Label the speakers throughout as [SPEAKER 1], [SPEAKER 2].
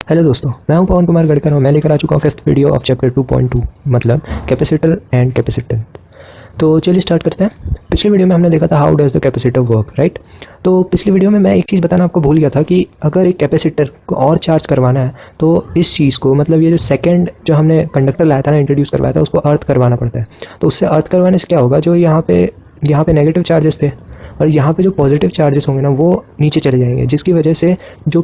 [SPEAKER 1] Hello दोस्तों, मैं हूं पवन कुमार गढ़कर और मैं लेकर आ चुका हूं फिफ्थ वीडियो ऑफ चैप्टर 2.2 मतलब कैपेसिटर एंड कैपेसिटेंस। तो चलिए स्टार्ट करते हैं। पिछले वीडियो में हमने देखा था how does the capacitor work, right. तो पिछली वीडियो में मैं एक चीज़ बताना आपको भूल गया था कि अगर एक कैपेसिटर को और चार्ज करवाना है तो इस चीज़ को मतलब ये जो सेकेंड जो हमने कंडक्टर लाया था ना, इंट्रोड्यूस करवाया था, उसको अर्थ करवाना पड़ता है। तो उससे अर्थ करवाने से क्या होगा, जो यहाँ पे नेगेटिव चार्जेस थे और यहाँ पे जो पॉजिटिव चार्जेस होंगे ना वो नीचे चले जाएंगे, जिसकी वजह से जो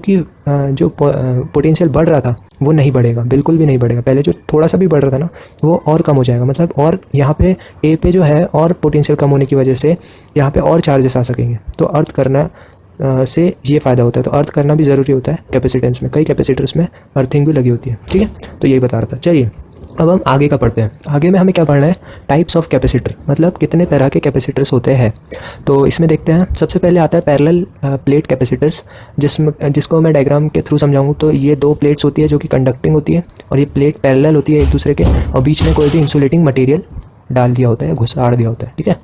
[SPEAKER 1] पोटेंशियल बढ़ रहा था वो नहीं बढ़ेगा, बिल्कुल भी नहीं बढ़ेगा। पहले जो थोड़ा सा भी बढ़ रहा था ना वो और कम हो जाएगा, मतलब और यहाँ पे ए पे जो है और पोटेंशियल कम होने की वजह से यहाँ पे और चार्जेस आ सकेंगे। तो अर्थ करना से ये फ़ायदा होता है। तो अर्थ करना भी ज़रूरी होता है कैपेसिटेंस में, कई कैपेसिटर्स में अर्थिंग भी लगी होती है, ठीक है। तो यही बता रहा था। चलिए अब हम आगे का पढ़ते हैं। आगे में हमें क्या पढ़ना है, टाइप्स ऑफ कैपेसिटर, मतलब कितने तरह के कैपेसिटर्स होते हैं। तो इसमें देखते हैं, सबसे पहले आता है पैरेलल प्लेट कैपेसिटर्स, जिसको मैं डायग्राम के थ्रू समझाऊंगा। तो ये दो प्लेट्स होती है जो कि कंडक्टिंग होती है और ये प्लेट पैरेलल होती है एक दूसरे के, और बीच में कोई भी इंसुलेटिंग मटेरियल डाल दिया होता है, घुसाड़ दिया होता है, ठीक है।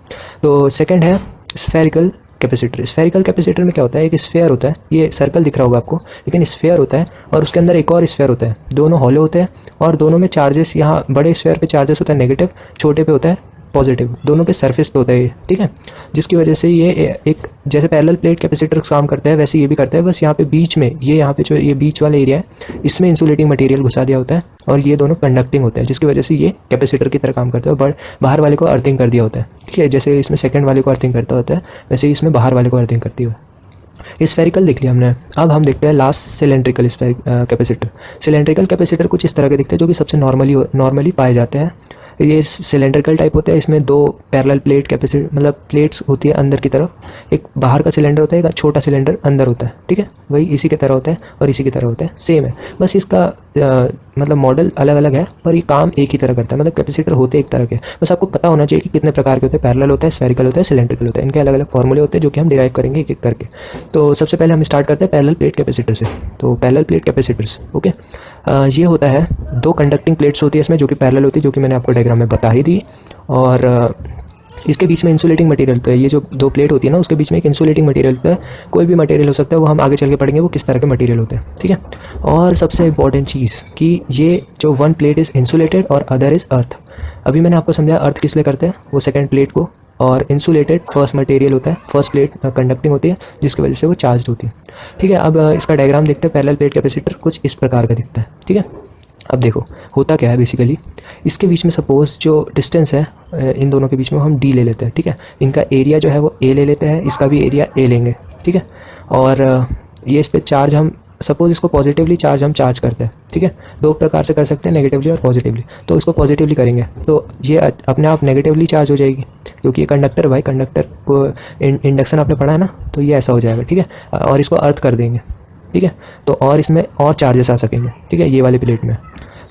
[SPEAKER 1] तो सेकेंड है स्फेरिकल कैपेसिटर। स्फेरिकल कैपेसिटर में क्या होता है, एक स्फेयर होता है, ये सर्कल दिख रहा होगा आपको, लेकिन स्फेयर होता है और उसके अंदर एक और स्फेयर होता है, दोनों हॉलो होते हैं और दोनों में चार्जेस, यहाँ बड़े स्फेयर पे चार्जेस होता है नेगेटिव, छोटे पे होता है पॉजिटिव, दोनों के सरफेस पे होता है ये, ठीक है। जिसकी वजह से ये एक जैसे पैरेलल प्लेट कैपेसिटर काम करता है वैसे ये भी करता है, बस यहाँ पे बीच में यहाँ पे जो ये बीच वाला एरिया है इसमें इंसुलेटिंग मटेरियल घुसा दिया होता है और ये दोनों कंडक्टिंग होते हैं, जिसकी वजह से ये कैपेसिटर की तरह काम करता है और बाहर वाले को अर्थिंग कर दिया होता है, ठीक है। जैसे इसमें सेकंड वाले को अर्थिंग करता होता है वैसे ही इसमें बाहर वाले को अर्थिंग करती है। स्फेरिकल देख लिया हमने। अब हम देखते हैं last cylindrical capacitor. Cylindrical capacitor कुछ इस तरह के दिखते हैं जो कि सबसे नॉर्मली पाए जाते हैं। ये सिलेंड्रिकल टाइप होते हैं, इसमें दो पैरेलल प्लेट कैपेसिटर मतलब प्लेट्स होती है अंदर की तरफ, एक बाहर का सिलेंडर होता है, एक छोटा सिलेंडर अंदर होता है, ठीक है। वही इसी की तरह होता है और इसी की तरह होता है, सेम है, बस इसका मतलब मॉडल अलग अलग है पर ये काम एक ही तरह करता है। मतलब कैपेसिटर होते एक तरह के, बस आपको पता होना चाहिए कि कितने प्रकार के होते हैं। पैरेलल होता है, स्फेरिकल होता है, सिलेंड्रिकल होता है, इनके अलग अलग फॉर्मूले होते हैं जो कि हम डिराइव करेंगे एक एक करके। तो सबसे पहले हम स्टार्ट करते हैं पैरेलल प्लेट कैपेसिटर से। तो पैरेलल प्लेट कैपेसिटर्स, ओके, ये होता है दो कंडक्टिंग प्लेट्स होती है इसमें जो कि पैरेलल होती है, जो कि मैंने आपको डायग्राम में बता ही दी। और इसके बीच में इंसुलेटिंग मटेरियल होता है। ये जो दो प्लेट होती है ना उसके बीच में एक इंसुलेटिंग मटेरियल होता है, कोई भी मटेरियल हो सकता है, वो हम आगे चल के पढ़ेंगे वो किस तरह के मटेरियल होते हैं, ठीक है। और सबसे इंपॉर्टेंट चीज़ कि ये जो वन प्लेट इज़ इंसुलेटेड और अदर इज़ अर्थ। अभी मैंने आपको समझाया अर्थ किस लिए करते हैं, वो सेकेंड प्लेट को, और इंसुलेटेड फर्स्ट मटेरियल होता है, फर्स्ट प्लेट कंडक्टिंग होती है जिसकी वजह से वो चार्ज होती है, ठीक है। अब इसका डायग्राम देखते हैं। पैरेलल प्लेट कैपेसिटर कुछ इस प्रकार का दिखता है, ठीक है। अब देखो होता क्या है बेसिकली, इसके बीच में सपोज जो डिस्टेंस है इन दोनों के बीच में वो हम डी ले लेते हैं, ठीक है। इनका एरिया जो है वो ए ले लेते हैं, इसका भी एरिया ए लेंगे, ठीक है। और ये इस पर चार्ज हम सपोज इसको पॉजिटिवली चार्ज हम चार्ज करते हैं, ठीक है। दो प्रकार से कर सकते हैं, नेगेटिवली और पॉजिटिवली। तो इसको पॉजिटिवली करेंगे तो ये अपने आप नेगेटिवली चार्ज हो जाएगी, क्योंकि ये कंडक्टर, भाई कंडक्टर को इंडक्शन आपने पढ़ा है ना, तो ये ऐसा हो जाएगा, ठीक है। और इसको अर्थ कर देंगे, ठीक है। तो और इसमें और चार्जेस आ सकेंगे, ठीक है, ये वाली प्लेट में,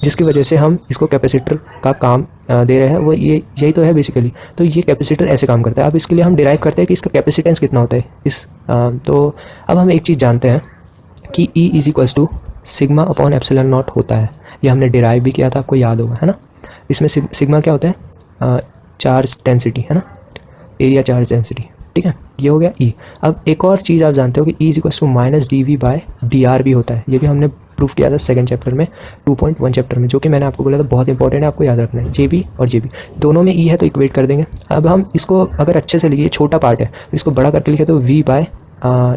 [SPEAKER 1] जिसकी वजह से हम इसको कैपेसिटर का काम दे रहे हैं, वो यही तो है बेसिकली। तो ये कैपेसिटर ऐसे काम करता है। अब इसके लिए हम डिराइव करते हैं कि इसका कैपेसिटेंस कितना होता है। तो अब हम एक चीज़ जानते हैं कि E is equals to sigma upon epsilon naught होता है। ये हमने डिराइव भी किया था, आपको याद होगा, है ना। इसमें सिग्मा क्या होता है, चार्ज डेंसिटी, है ना, एरिया चार्ज डेंसिटी, ठीक है। ये हो गया E। अब एक और चीज़ आप जानते हो कि E is equals to minus dV by dr भी होता है। ये भी हमने प्रूफ किया था सेकंड चैप्टर में, 2.1 चैप्टर में, जो कि मैंने आपको बोला था बहुत इंपॉर्टेंट है, आपको याद रखना है। JB और JB दोनों में E है तो इक्वेट कर देंगे। अब हम इसको अगर अच्छे से लिखिए, छोटा पार्ट है, इसको बड़ा करके लिखे तो V बाय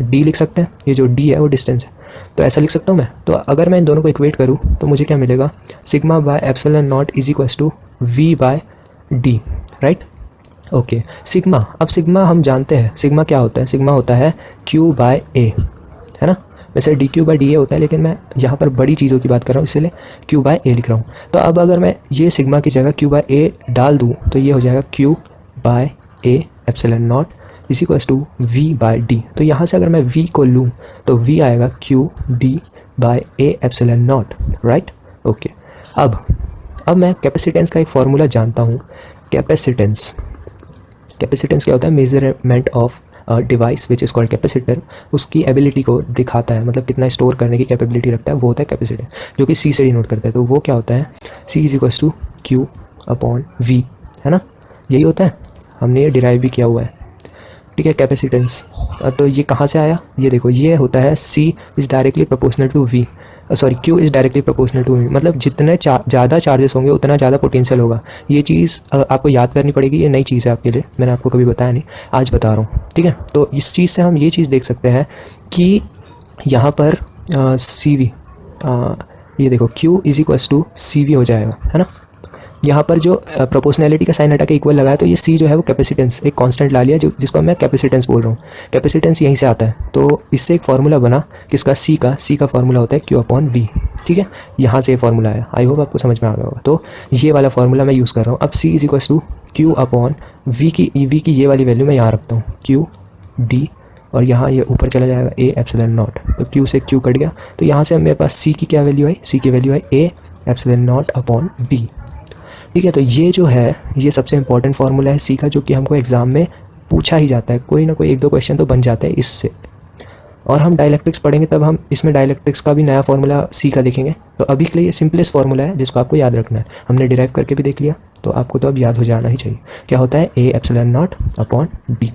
[SPEAKER 1] D लिख सकते हैं। ये जो D है वो डिस्टेंस है, तो ऐसा लिख सकता हूँ मैं। तो अगर मैं इन दोनों को इक्वेट करूँ तो मुझे क्या मिलेगा, sigma by epsilon naught is equals to V by D, right, okay. Sigma, अब सिग्मा हम जानते हैं, सिग्मा क्या होता है, सिग्मा होता है Q बाय A, है ना। वैसे DQ बाय DA होता है, लेकिन मैं यहाँ पर बड़ी चीज़ों की बात कर रहा हूँ इसलिए Q बाय A लिख रहा हूँ। तो अब अगर मैं ये सिग्मा की जगह Q बाय A डाल दूँ तो ये हो जाएगा Q by A epsilon naught is equals to V by D। तो यहाँ से अगर मैं V को लूँ तो V आएगा Q D by A epsilon naught, right, okay. अब मैं कैपेसिटेंस का एक फॉर्मूला जानता हूँ। कैपेसिटेंस क्या होता है, measurement of device which is called capacitor, उसकी एबिलिटी को दिखाता है, मतलब कितना स्टोर करने की कैपेबिलिटी रखता है, वो होता है कैपेसिटर, जो कि C से डिनोट करता है। तो वो क्या होता है, C is equals to Q upon V, है ना, यही होता है, हमने ये डिराइव भी किया हुआ है, ठीक है, कैपेसिटेंस। तो ये कहाँ से आया, ये देखो, ये होता है C is directly proportional to V। Sorry Q is directly proportional to V, मतलब जितने ज़्यादा चार्जेस होंगे उतना ज़्यादा पोटेंशियल होगा। ये चीज़ आपको याद करनी पड़ेगी, ये नई चीज़ है आपके लिए, मैंने आपको कभी बताया नहीं, आज बता रहा हूँ, ठीक है। तो इस चीज़ से हम ये चीज़ देख सकते हैं कि यहाँ पर सी वी, ये देखो Q is equals to C V हो जाएगा, है ना। यहाँ पर जो प्रोपोर्शनैलिटी का साइन हटा के इक्वल लगाया तो ये C जो है वो कैपेसिटेंस, एक कांस्टेंट ला लिया जिसको मैं कैपेसिटेंस बोल रहा हूँ। कैपेसिटेंस यहीं से आता है, तो इससे एक फार्मूला बना किसका, C का फार्मूला होता है Q अपॉन V, ठीक है। यहाँ से ये फार्मूला आया, आई होप आपको समझ में आ गया होगा। तो ये वाला फार्मूला मैं यूज़ कर रहा हूँ। अब C is equals to Q upon V की ये वाली वैल्यू मैं यहाँ रखता हूँ, Q D, और यहाँ ये ऊपर चला जाएगा A एप्सिलॉन नॉट, तो Q से Q कट गया, तो यहाँ से मेरे पास C की क्या वैल्यू आई, C की value I A epsilon not upon D, ठीक है। तो ये जो है ये सबसे इंपॉर्टेंट फार्मूला है C का, जो कि हमको एग्जाम में पूछा ही जाता है, कोई ना कोई एक दो क्वेश्चन तो बन जाते हैं इससे। और हम डायलैक्ट्रिक्स पढ़ेंगे तब हम इसमें डायलैक्ट्रिक्स का भी नया फार्मूला C का देखेंगे। तो अभी के लिए ये सिंपलेस्ट फार्मूला है जिसको आपको याद रखना है, हमने डिराइव करके भी देख लिया, तो आपको तो अब याद हो जाना ही चाहिए। क्या होता है, A epsilon not upon D,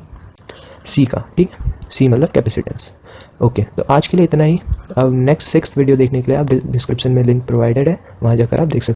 [SPEAKER 1] C का, ठीक है। C मतलब कैपेसिटेंस। ओके, तो आज के लिए इतना ही। अब नेक्स्ट 6th वीडियो देखने के लिए आप डिस्क्रिप्शन में लिंक प्रोवाइडेड है, वहाँ जाकर आप देख सकते हैं।